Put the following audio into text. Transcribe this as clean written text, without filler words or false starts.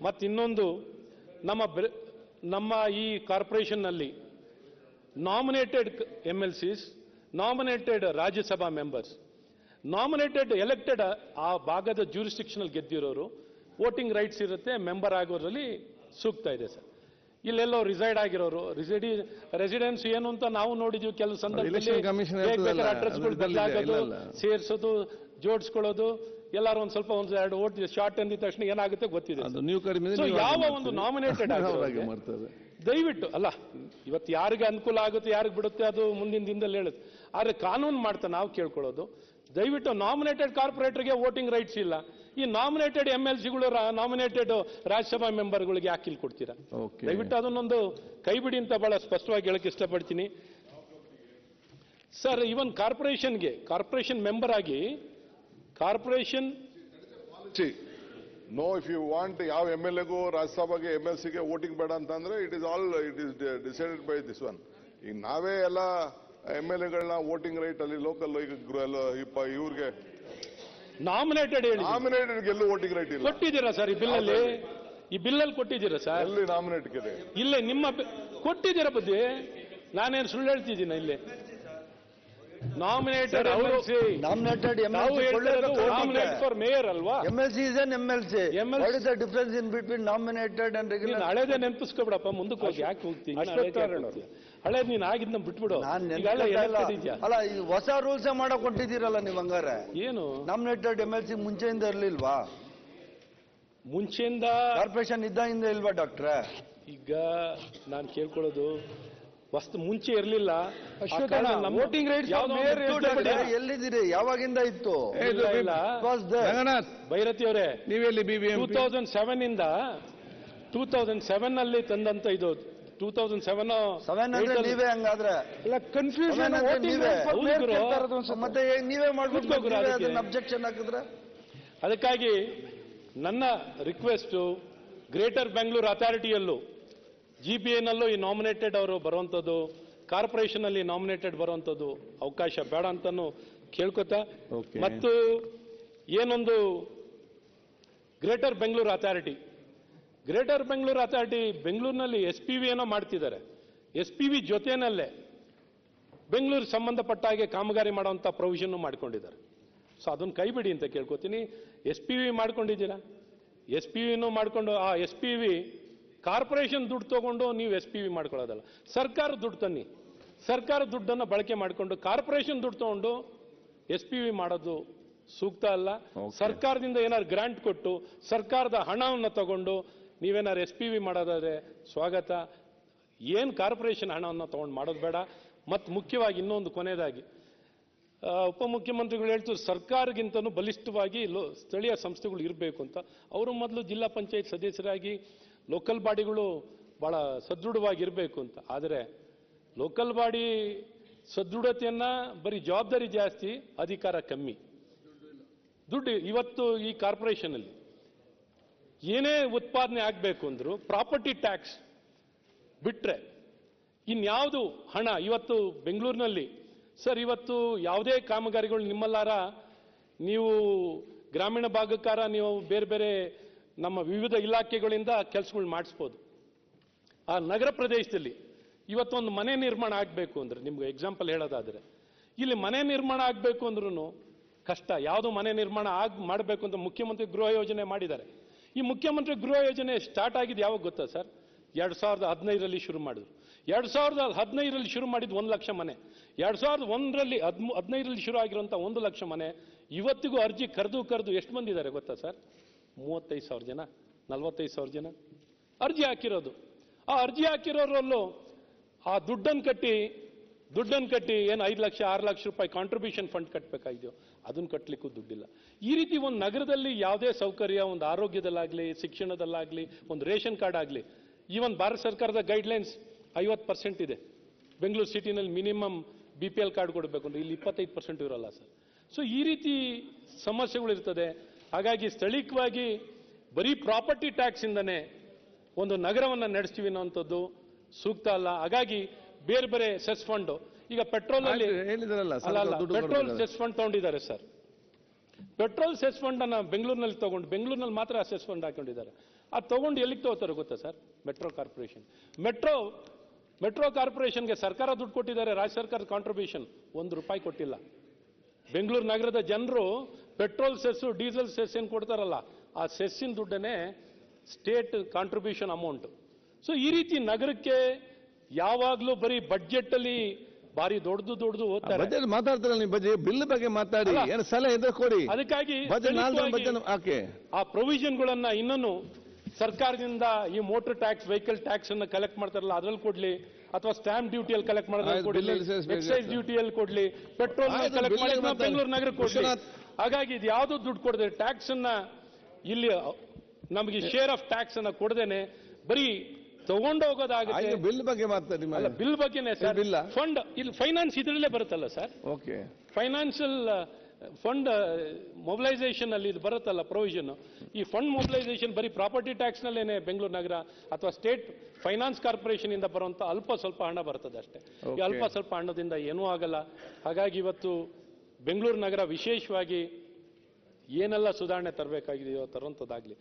ಮತ್ತು ಇನ್ನೊಂದು ನಮ್ಮ ಈ ಕಾರ್ಪೊರೇಷನ್ನಲ್ಲಿ nominated MLCs, nominated Rajya Sabha members, nominated elected ಆ ಭಾಗದ ಜ್ಯೂರಿಸ್ಡಿಕ್ಷನಲ್ ಗೆದ್ದಿರೋರು ವೋಟಿಂಗ್ ರೈಟ್ಸ್ ಇರುತ್ತೆ, ಮೆಂಬರ್ ಆಗೋದ್ರಲ್ಲಿ ಸೂಕ್ತ ಇದೆ ಸರ್. ಇಲ್ಲೆಲ್ಲೋ ರಿಸೈಡ್ ಆಗಿರೋರು ರೆಸಿಡೆನ್ಸ್ ಏನು ಅಂತ ನಾವು ನೋಡಿದ್ವಿ. ಕೆಲವು ಸಂದರ್ಭದಲ್ಲಿ ಅಡ್ರೆಸ್ಗಳು ಬದಲಾಗೋದು, ಸೇರಿಸೋದು, ಜೋಡಿಸ್ಕೊಳ್ಳೋದು, ಎಲ್ಲರೂ ಒಂದು ಸ್ವಲ್ಪ ಒಂದು ಎರಡು ಓಟ್ ಶಾರ್ಟ್ ಅಂದಿದ ತಕ್ಷಣ ಏನಾಗುತ್ತೆ ಗೊತ್ತಿದೆ. ಯಾವ ಒಂದು ನಾಮಿನೇಟೆಡ್ ದಯವಿಟ್ಟು ಅಲ್ಲ, ಇವತ್ತು ಯಾರಿಗೆ ಅನುಕೂಲ ಆಗುತ್ತೆ ಯಾರಿಗೆ ಬಿಡುತ್ತೆ ಅದು ಮುಂದಿನ ದಿನದಲ್ಲಿ ಹೇಳುತ್ತೆ. ಆದರೆ ಕಾನೂನು ಮಾಡ್ತಾ ನಾವು ಕೇಳ್ಕೊಳ್ಳೋದು, ದಯವಿಟ್ಟು ನಾಮಿನೇಟೆಡ್ ಕಾರ್ಪೊರೇಟರ್ಗೆ ವೋಟಿಂಗ್ ರೈಟ್ಸ್ ಇಲ್ಲ, ಈ ನಾಮಿನೇಟೆಡ್ MLCಗಳು ನಾಮಿನೇಟೆಡ್ ರಾಜ್ಯಸಭಾ ಮೆಂಬರ್ಗಳಿಗೆ ಯಾಕೆ ಇಲ್ಲಿ ಕೊಡ್ತೀರಾ? ದಯವಿಟ್ಟು ಅದನ್ನೊಂದು ಕೈ ಬಿಡಿ ಅಂತ ಬಹಳ ಸ್ಪಷ್ಟವಾಗಿ ಹೇಳಕ್ಕೆ ಇಷ್ಟಪಡ್ತೀನಿ ಸರ್. ಇವನ್ ಕಾರ್ಪೊರೇಷನ್ ಮೆಂಬರ್ ಆಗಿ corporation no, if you want ಯಾವ MLAಗೂ ರಾಜ್ಯಸಭೆಗೆ MLCಗೆ ವೋಟಿಂಗ್ ಬೇಡ ಅಂತಂದ್ರೆ it is decided by this one. ಈಗ ನಾವೇ ಎಲ್ಲ MLAಗಳನ್ನ ವೋಟಿಂಗ್ ರೈಟ್ ಅಲ್ಲಿ ಲೋಕಲ್ ಇವ್ರಿಗೆ ನಾಮಿನೇಟೆಡ್ ಎಲ್ಲೂ ವೋಟಿಂಗ್ ರೈಟ್ ಇಲ್ಲ. ಕೊಟ್ಟಿದ್ದೀರಾ ಸರ್ ಈ ಬಿಲ್ಲಲ್ಲಿ ಕೊಟ್ಟಿದ್ದೀರಾ ಸರ್? ಎಲ್ಲಿ ನಾಮಿನೇಟ್ ಇಲ್ಲೇ ನಿಮ್ಮ ಕೊಟ್ಟಿದ್ದೀರಾ ಬುದ್ಧಿ? ನಾನೇನು ಸುಳ್ಳು ಹೇಳ್ತಿದ್ದೀನ? ಇಲ್ಲಿ ನಾಮಿನೇಟೆಡ್ ಫಾರ್ ಮೇಯರ್ ಅಲ್ವಾ? MLC is an MLC. What is the difference in between nominated and regular? ಹಳೇದೇ ನೆನಪಿಸ್ಕೊಬಿಡಪ್ಪ, ಮುಂದಕ್ಕೆ ಹೋಗಿ ಯಾಕೆ ಹೋಗ್ತೀನಿ? ಹಳೇದ್ ನೀನ್ ಆಗಿದ್ನ ಬಿಟ್ಬಿಡು. ಅಲ್ಲ, ಹೊಸ ರೂಲ್ಸ್ ಮಾಡಕ್ ಕೊಟ್ಟಿದ್ದೀರಲ್ಲ ನೀವು ಹಂಗಾರೆ. ಏನು ನಾಮಿನೇಟೆಡ್ MLC ಮುಂಚೆಯಿಂದ ಇರ್ಲಿಲ್ವಾ? ಮುಂಚೆಯಿಂದ ಕಾರ್ಪೊರೇಷನ್ ಇದ್ದಾಗಿಂದ ಇಲ್ವಾ ಡಾಕ್ಟ್ರೆ? ಈಗ ನಾನು ಕೇಳ್ಕೊಳ್ಳೋದು ಮುಂಚೆ ಇರಲಿಲ್ಲ. ವೋಟಿಂಗ್ ರೈಟ್ಸ್ ಎಲ್ಲಿದ್ದೀರಿ? ಯಾವಾಗಿಂದ ಇತ್ತು? ಭೈರತಿ ಅವರೇ, ನೀವೆಲ್ಲಿ 2007 ಇಂದ 2007 ನಲ್ಲಿ ತಂದಂತ ಇದು 2007 ನೀವೇ ಹಂಗಾದ್ರೆ ಕನ್ಫ್ಯೂಷನ್ ಮತ್ತೆ ನೀವೇ ಮಾಡ್ಬೇಕು ಅಬ್ಜೆಕ್ಷನ್ ಹಾಕಿದ್ರೆ. ಅದಕ್ಕಾಗಿ ನನ್ನ ರಿಕ್ವೆಸ್ಟ್, ಗ್ರೇಟರ್ ಬೆಂಗಳೂರು ಅಥಾರಿಟಿಯಲ್ಲೂ GBAನಲ್ಲೂ ಈ ನಾಮಿನೇಟೆಡ್ ಅವರು ಬರುವಂಥದ್ದು, ಕಾರ್ಪೊರೇಷನ್ ಅಲ್ಲಿ ನಾಮಿನೇಟೆಡ್ ಬರುವಂಥದ್ದು ಅವಕಾಶ ಬೇಡ ಅಂತಾನು ಕೇಳ್ಕೊತಾ, ಮತ್ತು ಏನೊಂದು ಗ್ರೇಟರ್ ಬೆಂಗಳೂರು ಅಥಾರಿಟಿ ಬೆಂಗಳೂರಿನಲ್ಲಿ SPV ಏನೋ ಮಾಡ್ತಿದ್ದಾರೆ. SPV ಜೊತೆನಲ್ಲೇ ಬೆಂಗಳೂರು ಸಂಬಂಧಪಟ್ಟ ಹಾಗೆ ಕಾಮಗಾರಿ ಮಾಡುವಂಥ ಪ್ರೊವಿಷನ್ ಮಾಡ್ಕೊಂಡಿದ್ದಾರೆ. ಸೊ ಅದನ್ನು ಕೈ ಬಿಡಿ ಅಂತ ಕೇಳ್ಕೊತೀನಿ. SPV ಮಾಡ್ಕೊಂಡಿದ್ದೀರಾ? SPVನೂ ಮಾಡ್ಕೊಂಡು ಆ SPV ಕಾರ್ಪೊರೇಷನ್ ದುಡ್ಡು ತಗೊಂಡು ನೀವು SPV ಮಾಡ್ಕೊಳ್ಳೋದಲ್ಲ, ಸರ್ಕಾರ ದುಡ್ಡು ತನ್ನಿ. ಸರ್ಕಾರ ದುಡ್ಡನ್ನು ಬಳಕೆ ಮಾಡಿಕೊಂಡು ಕಾರ್ಪೊರೇಷನ್ ದುಡ್ಡು ತಗೊಂಡು SPV ಮಾಡೋದು ಸೂಕ್ತ ಅಲ್ಲ. ಸರ್ಕಾರದಿಂದ ಏನಾದ್ರು ಗ್ರಾಂಟ್ ಕೊಟ್ಟು ಸರ್ಕಾರದ ಹಣವನ್ನು ತಗೊಂಡು ನೀವೇನಾದ್ರು SPV ಮಾಡೋದಾದ್ರೆ ಸ್ವಾಗತ. ಏನು ಕಾರ್ಪೊರೇಷನ್ ಹಣವನ್ನು ತಗೊಂಡು ಮಾಡೋದು ಬೇಡ. ಮತ್ತು ಮುಖ್ಯವಾಗಿ ಇನ್ನೊಂದು ಕೊನೆಯದಾಗಿ, ಉಪಮುಖ್ಯಮಂತ್ರಿಗಳು ಹೇಳ್ತಾರೆ ಸರ್ಕಾರಕ್ಕಿಂತನೂ ಬಲಿಷ್ಠವಾಗಿ ಸ್ಥಳೀಯ ಸಂಸ್ಥೆಗಳು ಇರಬೇಕು ಅಂತ. ಅವರು ಮೊದಲು ಜಿಲ್ಲಾ ಪಂಚಾಯತ್ ಸದಸ್ಯರಾಗಿ ಲೋಕಲ್ ಬಾಡಿಗಳು ಬಹಳ ಸದೃಢವಾಗಿರಬೇಕು ಅಂತ. ಆದರೆ ಲೋಕಲ್ ಬಾಡಿ ಸದೃಢತೆಯನ್ನ ಬರೀ ಜವಾಬ್ದಾರಿ ಜಾಸ್ತಿ, ಅಧಿಕಾರ ಕಮ್ಮಿ, ದುಡ್ಡು. ಇವತ್ತು ಈ ಕಾರ್ಪೊರೇಷನಲ್ಲಿ ಏನೇ ಉತ್ಪಾದನೆ ಆಗಬೇಕು ಅಂದ್ರು ಪ್ರಾಪರ್ಟಿ ಟ್ಯಾಕ್ಸ್ ಬಿಟ್ರೆ ಇನ್ಯಾವುದು ಹಣ ಇವತ್ತು ಬೆಂಗಳೂರಿನಲ್ಲಿ ಸರ್, ಇವತ್ತು ಯಾವುದೇ ಕಾಮಗಾರಿಗಳು ನಿಮ್ಮಲ್ಲಾರ ನೀವು ಗ್ರಾಮೀಣ ಭಾಗಕ್ಕಾರ ನೀವು ಬೇರೆ ಬೇರೆ ನಮ್ಮ ವಿವಿಧ ಇಲಾಖೆಗಳಿಂದ ಕೆಲಸಗಳು ಮಾಡಿಸ್ಬೋದು. ಆ ನಗರ ಪ್ರದೇಶದಲ್ಲಿ ಇವತ್ತೊಂದು ಮನೆ ನಿರ್ಮಾಣ ಆಗಬೇಕು ಅಂದ್ರೆ, ನಿಮ್ಗೆ ಎಕ್ಸಾಂಪಲ್ ಹೇಳೋದಾದ್ರೆ, ಇಲ್ಲಿ ಮನೆ ನಿರ್ಮಾಣ ಆಗಬೇಕು ಅಂದ್ರೂ ಕಷ್ಟ. ಯಾವುದು ಮನೆ ನಿರ್ಮಾಣ ಮಾಡಬೇಕು ಅಂತ ಮುಖ್ಯಮಂತ್ರಿ ಗೃಹ ಯೋಜನೆ ಮಾಡಿದ್ದಾರೆ. ಈ ಮುಖ್ಯಮಂತ್ರಿ ಗೃಹ ಯೋಜನೆ ಸ್ಟಾರ್ಟ್ ಆಗಿದ್ದು ಯಾವಾಗ ಗೊತ್ತಾ ಸರ್? 2015ರಲ್ಲಿ ಶುರು ಮಾಡಿದ್ರು. 2015ರಲ್ಲಿ ಶುರು ಮಾಡಿದ್ದು 1 ಲಕ್ಷ ಮನೆ. 2015ರಲ್ಲಿ ಶುರು ಆಗಿರುವಂಥ 1 ಲಕ್ಷ ಮನೆ ಇವತ್ತಿಗೂ ಅರ್ಜಿ ಕರೆದು ಎಷ್ಟು ಮಂದಿ ಇದ್ದಾರೆ ಗೊತ್ತಾ ಸರ್? 35,000 ಜನ, 45,000 ಜನ ಅರ್ಜಿ ಹಾಕಿರೋದು. ಆ ಅರ್ಜಿ ಹಾಕಿರೋರಲ್ಲೂ ಆ ದುಡ್ಡನ್ನು ಕಟ್ಟಿ ಏನು 5 ಲಕ್ಷ 6 ಲಕ್ಷ ರೂಪಾಯಿ ಕಾಂಟ್ರಿಬ್ಯೂಷನ್ ಫಂಡ್ ಕಟ್ಟಬೇಕಾಗಿದೆಯೋ ಅದನ್ನು ಕಟ್ಟಲಿಕ್ಕೂ ದುಡ್ಡಿಲ್ಲ. ಈ ರೀತಿ ಒಂದು ನಗರದಲ್ಲಿ ಯಾವುದೇ ಸೌಕರ್ಯ, ಒಂದು ಆರೋಗ್ಯದಲ್ಲಾಗಲಿ, ಶಿಕ್ಷಣದಲ್ಲಾಗಲಿ, ಒಂದು ರೇಷನ್ ಕಾರ್ಡ್ ಆಗಲಿ, ಈವನ್ ಭಾರತ ಸರ್ಕಾರದ ಗೈಡ್ಲೈನ್ಸ್ 50% ಇದೆ. ಬೆಂಗಳೂರು ಸಿಟಿನಲ್ಲಿ ಮಿನಿಮಮ್ BPL ಕಾರ್ಡ್ ಕೊಡಬೇಕು ಅಂದ್ರೆ ಇಲ್ಲಿ 25% ಇರೋಲ್ಲ ಸರ್. ಸೊ ಈ ರೀತಿ ಸಮಸ್ಯೆಗಳಿರ್ತದೆ. ಹಾಗಾಗಿ ಸ್ಥಳೀಯವಾಗಿ ಬರೀ ಪ್ರಾಪರ್ಟಿ ಟ್ಯಾಕ್ಸ್ ಇಂದನೇ ಒಂದು ನಗರವನ್ನು ನಡೆಸ್ತೀವಿ ಅನ್ನೋಂಥದ್ದು ಸೂಕ್ತ ಅಲ್ಲ. ಹಾಗಾಗಿ ಬೇರೆ ಬೇರೆ ಸೆಸ್ ಫಂಡ್, ಈಗ ಪೆಟ್ರೋಲ್ ಅಲ್ಲಿ ಪೆಟ್ರೋಲ್ ಸೆಸ್ ಫಂಡ್ ತಗೊಂಡಿದ್ದಾರೆ ಸರ್. ಪೆಟ್ರೋಲ್ ಸೆಸ್ ಫಂಡ್ ಅನ್ನ ಬೆಂಗಳೂರಿನಲ್ಲಿ ತಗೊಂಡು ಬೆಂಗಳೂರಿನಲ್ಲಿ ಮಾತ್ರ ಸೆಸ್ ಫಂಡ್ ಹಾಕೊಂಡಿದ್ದಾರೆ. ಅದು ತಗೊಂಡು ಎಲ್ಲಿಗೆ ತಗೋತಾರೆ ಗೊತ್ತಾ ಸರ್? Metro corporation. ಮೆಟ್ರೋ ಕಾರ್ಪೊರೇಷನ್ಗೆ ಸರ್ಕಾರ ದುಡ್ಡು ಕೊಟ್ಟಿದ್ದಾರೆ, ರಾಜ್ಯ ಸರ್ಕಾರದ ಕಾಂಟ್ರಿಬ್ಯೂಷನ್ ₹1 ಕೊಟ್ಟಿಲ್ಲ. ಬೆಂಗಳೂರು ನಗರದ ಜನರು ಪೆಟ್ರೋಲ್ ಸೆಸ್ಸು ಡೀಸೆಲ್ ಸೆಸ್ ಏನು ಕೊಡ್ತಾರಲ್ಲ, ಆ ಸೆಸ್ಸಿನ ದುಡ್ಡನ್ನೇ ಸ್ಟೇಟ್ ಕಾಂಟ್ರಿಬ್ಯೂಷನ್ ಅಮೌಂಟ್. ಸೊ ಈ ರೀತಿ ನಗರಕ್ಕೆ ಯಾವಾಗಲೂ ಬರೀ ಬಡ್ಜೆಟ್ ಅಲ್ಲಿ ಬಾರಿ ದೊಡ್ಡದು ಓದ್ತಾರೆ. ಬಜೆಟ್ ಮಾತಾಡ್ತಾರಲ್ಲ ನೀವು, ಬಿಲ್ ಬಗ್ಗೆ ಮಾತಾಡಿ, ಅಲ್ಲ. ಏನು ಸಲಹೆ ಇದ್ರೆ ಕೊಡಿ. ಅದಕ್ಕಾಗಿ ಬಜೆಟ್ ಸ್ಥಳೀಯವಾಗಿ ಹಾಕಿ. ಆ ಪ್ರೊವಿಷನ್ಗಳನ್ನ ಇನ್ನೂ ಸರ್ಕಾರದಿಂದ ಈ ಮೋಟರ್ ಟ್ಯಾಕ್ಸ್, ವೆಹಿಕಲ್ ಟ್ಯಾಕ್ಸ್ ಅನ್ನ ಕಲೆಕ್ಟ್ ಮಾಡ್ತಾರಲ್ಲ ಅದ್ರಲ್ಲಿ ಕೊಡ್ಲಿ, ಅಥವಾ ಸ್ಟಾಂಪ್ ಡ್ಯೂಟಿಯಲ್ಲಿ ಕಲೆಕ್ಟ್ ಮಾಡೋದ್ರಲ್ಲಿ ಆಯ್ತು, ಕೊಡ್ಲಿ, ಬಿಲ್ಲಲ್ಲಿ ಸೇರಿಸ್ಬೇಕು. ಎಕ್ಸೈಸ್ ಡ್ಯೂಟಿಯಲ್ಲಿ ಕೊಡ್ಲಿ, ಪೆಟ್ರೋಲ್ ಆಯ್ತು, ಕಲೆಕ್ಟ್ ಮಾಡಿ ಬಿಲ್ಲಲ್ಲಿ ಬೆಂಗಳೂರು ನಗರಕ್ಕೆ ಕೊಡ್ಲಿ. ವಿಶ್ವನಾಥ್. ಹಾಗಾಗಿ ಇದು ಯಾವ್ದು ದುಡ್ಡು ಕೊಡದೆ ಟ್ಯಾಕ್ಸ್ ಅನ್ನ ಇಲ್ಲಿ ನಮಗೆ ಶೇರ್ ಆಫ್ ಟ್ಯಾಕ್ಸ್ ಅನ್ನ ಕೊಡದೇನೆ ಬರೀ ತಗೊಂಡೋಗೋದಾಗುತ್ತೆ. ಬಿಲ್ ಬಗ್ಗೆ ಮಾತಾಡಿ. ಅಲ್ಲ, ಬಿಲ್ ಬಗ್ಗೆನೇ ಸರ್. ಬಿಲ್ಲ ಫಂಡ್ ಇಲ್ಲಿ ಫೈನಾನ್ಸ್ ಇದರಲ್ಲೇ ಬರುತ್ತಲ್ಲ sir, okay. Financial fund mobilisation ಅಲ್ಲಿ ಇದು ಬರುತ್ತಲ್ಲ ಪ್ರೊವಿಷನ್. ಈ ಫಂಡ್ ಮೊಬಿಲೈಸೇಷನ್ ಬರೀ ಪ್ರಾಪರ್ಟಿ ಟ್ಯಾಕ್ಸ್ ನಲ್ಲೇನೆ ಬೆಂಗಳೂರು ನಗರ ಅಥವಾ ಸ್ಟೇಟ್ ಫೈನಾನ್ಸ್ ಕಾರ್ಪೊರೇಷನ್ ಇಂದ ಬರುವಂತ ಅಲ್ಪ ಸ್ವಲ್ಪ ಹಣ ಬರ್ತದೆ ಅಷ್ಟೇ. ಈ ಅಲ್ಪ ಸ್ವಲ್ಪ ಹಣದಿಂದ ಏನೂ ಆಗಲ್ಲ. ಹಾಗಾಗಿ ಇವತ್ತು ಬೆಂಗಳೂರು ನಗರ ವಿಶೇಷವಾಗಿ ಏನೆಲ್ಲ ಸುಧಾರಣೆ ತರಬೇಕಾಗಿದೆಯೋ ತರುವಂಥದ್ದಾಗ್ಲಿ.